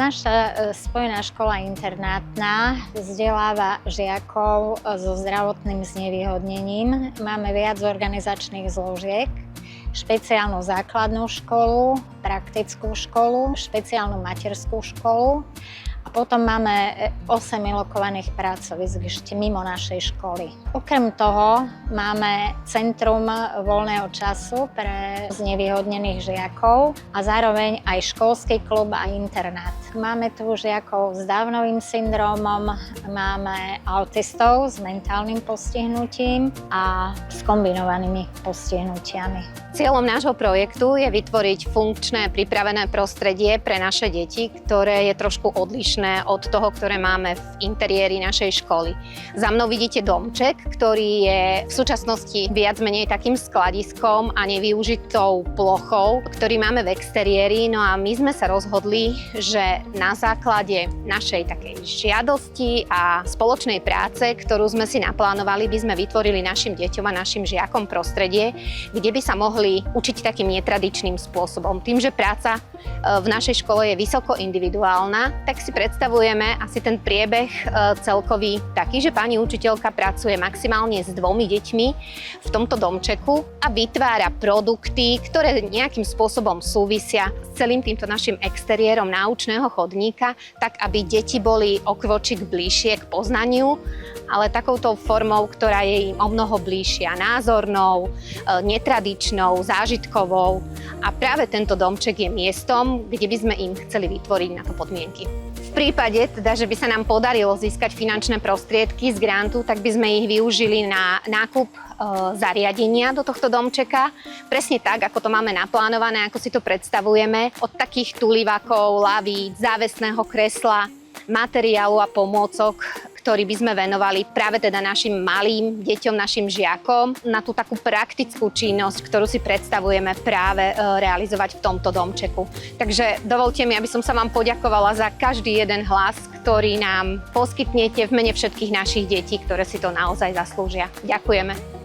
Naša spojená škola internátna vzdeláva žiakov so zdravotným znevýhodnením. Máme viac organizačných zložiek, špeciálnu základnú školu, praktickú školu, špeciálnu materskú školu a potom máme 8 alokovaných pracovísk ešte mimo našej školy. Okrem toho máme centrum voľného času pre znevýhodnených žiakov a zároveň aj školský klub a internát. Máme tu žiakov s Downovým syndrómom, máme autistov s mentálnym postihnutím a s kombinovanými postihnutiami. Cieľom nášho projektu je vytvoriť funkčné, pripravené prostredie pre naše deti, ktoré je trošku odlišné od toho, ktoré máme v interiéri našej školy. Za mnou vidíte domček, ktorý je v súčasnosti viac menej takým skladiskom a nevyužitou plochou, ktorý máme v exteriéri. No a my sme sa rozhodli, že na základe našej takej žiadosti a spoločnej práce, ktorú sme si naplánovali, by sme vytvorili našim deťom a našim žiakom prostredie, kde by sa mohli učiť takým netradičným spôsobom. Tým, že práca v našej škole je vysoko individuálna, tak si predstavujeme asi ten priebeh celkový taký, že pani učiteľka pracuje maximálne s 2 deťmi v tomto domčeku a vytvára produkty, ktoré nejakým spôsobom súvisia s celým týmto našim exteriérom náučného chodníka, tak aby deti boli o krôčik bližšie k poznaniu, ale takouto formou, ktorá je im o mnoho bližšia, názornou, netradičnou, zážitkovou. A práve tento domček je miestom, kde by sme im chceli vytvoriť na to podmienky. V prípade, teda, že by sa nám podarilo získať finančné prostriedky z grantu, tak by sme ich využili na nákup zariadenia do tohto domčeka. Presne tak, ako to máme naplánované, ako si to predstavujeme. Od takých tulivakov, lavíc, závesného kresla, materiálu a pomôcok, ktorý by sme venovali práve teda našim malým deťom, našim žiakom, na tú takú praktickú činnosť, ktorú si predstavujeme práve realizovať v tomto domčeku. Takže dovolte mi, aby som sa vám poďakovala za každý jeden hlas, ktorý nám poskytnete v mene všetkých našich detí, ktoré si to naozaj zaslúžia. Ďakujeme.